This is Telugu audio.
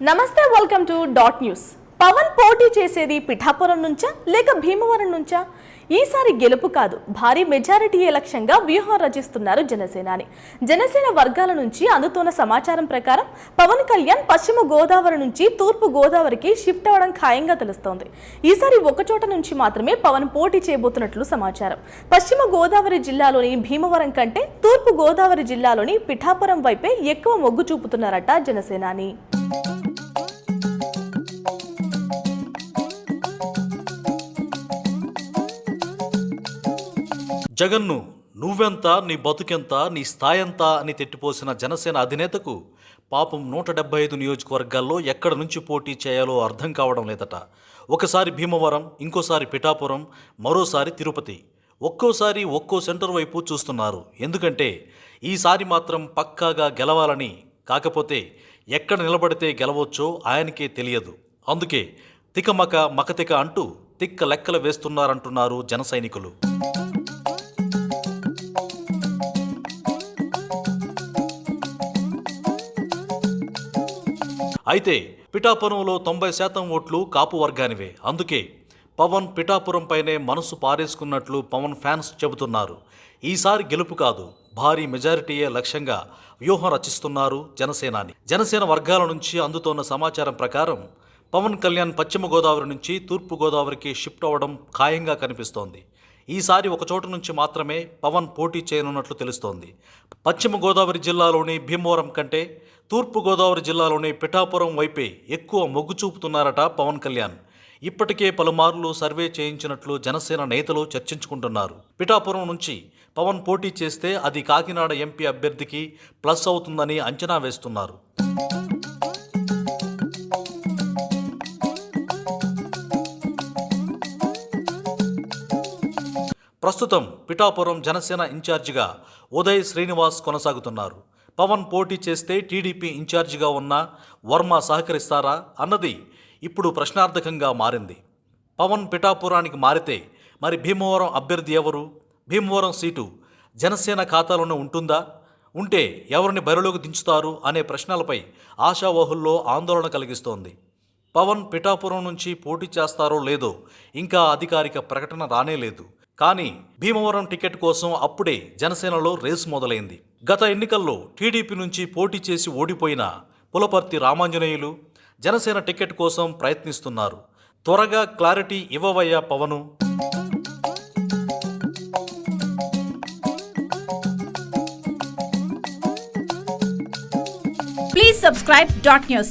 నమస్తే, welcome to dot news. Pawan పోటీ చేసేది పిఠాపురం నుంచా లేక భీమవరం నుంచా? ఈసారి గెలుపు కాదు, భారీ మెజారిటీ లక్ష్యంగా వ్యూహం రచిస్తున్నారు జనసేన వర్గాల నుంచి అందుతున్న సమాచారం ప్రకారం పవన్ కళ్యాణ్ పశ్చిమ గోదావరి నుంచి తూర్పు గోదావరికి షిఫ్ట్ అవ్వడం ఖాయంగా తెలుస్తోంది. ఈసారి ఒకచోట నుంచి మాత్రమే పవన్ పోటీ చేయబోతున్నట్లు సమాచారం. పశ్చిమ గోదావరి జిల్లాలోని భీమవరం కంటే తూర్పు గోదావరి జిల్లాలోని పిఠాపురం వైపే ఎక్కువ మొగ్గు చూపుతున్నారట జనసేనాని. జగన్ను నువ్వెంత, నీ బతుకెంత, నీ స్థాయంత అని తిట్టిపోసిన జనసేన అధినేతకు పాపం 175 నియోజకవర్గాల్లో ఎక్కడ నుంచి పోటీ చేయాలో అర్థం కావడం లేదట. ఒకసారి భీమవరం, ఇంకోసారి పిఠాపురం, మరోసారి తిరుపతి. ఒక్కోసారి ఒక్కో సెంటర్ వైపు చూస్తున్నారు. ఎందుకంటే ఈసారి మాత్రం పక్కాగా గెలవాలని, కాకపోతే ఎక్కడ నిలబడితే గెలవచ్చో ఆయనకే తెలియదు. అందుకే తికమక మకతిక అంటూ తిక్క లెక్కలు వేస్తున్నారంటున్నారు జన సైనికులు. అయితే పిఠాపురంలో 90% ఓట్లు కాపు వర్గానివే. అందుకే పవన్ పిఠాపురంపైనే మనసు పారేసుకున్నట్లు పవన్ ఫ్యాన్స్ చెబుతున్నారు. ఈసారి గెలుపు కాదు, భారీ మెజారిటీయే లక్ష్యంగా వ్యూహం రచిస్తున్నారు జనసేన వర్గాల నుంచి అందుతోన్న సమాచారం ప్రకారం పవన్ కళ్యాణ్ పశ్చిమ గోదావరి నుంచి తూర్పు గోదావరికి షిఫ్ట్ అవ్వడం ఖాయంగా కనిపిస్తోంది. ఈసారి ఒక చోటు నుంచి మాత్రమే పవన్ పోటీ చేయనున్నట్లు తెలుస్తోంది. పశ్చిమ గోదావరి జిల్లాలోని భీమవరం కంటే తూర్పు గోదావరి జిల్లాలోని పిఠాపురం వైపే ఎక్కువ మొగ్గు చూపుతున్నారట పవన్ కళ్యాణ్. ఇప్పటికే పలుమార్లు సర్వే చేయించినట్లు జనసేన నేతలు చర్చించుకుంటున్నారు. పిఠాపురం నుంచి పవన్ పోటీ చేస్తే అది కాకినాడ ఎంపీ అభ్యర్థికి ప్లస్ అవుతుందని అంచనా వేస్తున్నారు. ప్రస్తుతం పిఠాపురం జనసేన ఇన్ఛార్జిగా ఉదయ్ శ్రీనివాస్ కొనసాగుతున్నారు. పవన్ పోటీ చేస్తే టీడీపీ ఇన్ఛార్జిగా ఉన్న వర్మ సహకరిస్తారా అన్నది ఇప్పుడు ప్రశ్నార్థకంగా మారింది. పవన్ పిఠాపురానికి మారితే మరి భీమవరం అభ్యర్థి ఎవరు? భీమవరం సీటు జనసేన ఖాతాలోనే ఉంటుందా? ఉంటే ఎవరిని బరిలోకి దించుతారు అనే ప్రశ్నలపై ఆశావహుల్లో ఆందోళన కలిగిస్తోంది. పవన్ పిఠాపురం నుంచి పోటీ చేస్తారో లేదో ఇంకా అధికారిక ప్రకటన రానేలేదు. కానీ భీమవరం టికెట్ కోసం అప్పుడే జనసేనలో రేసు మొదలైంది. గత ఎన్నికల్లో టీడీపీ నుంచి పోటీ చేసి ఓడిపోయిన పులపర్తి రామాంజనేయులు జనసేన టికెట్ కోసం ప్రయత్నిస్తున్నారు. త్వరగా క్లారిటీ ఇవ్వవయ్యా Pawan. Please subscribe dot news.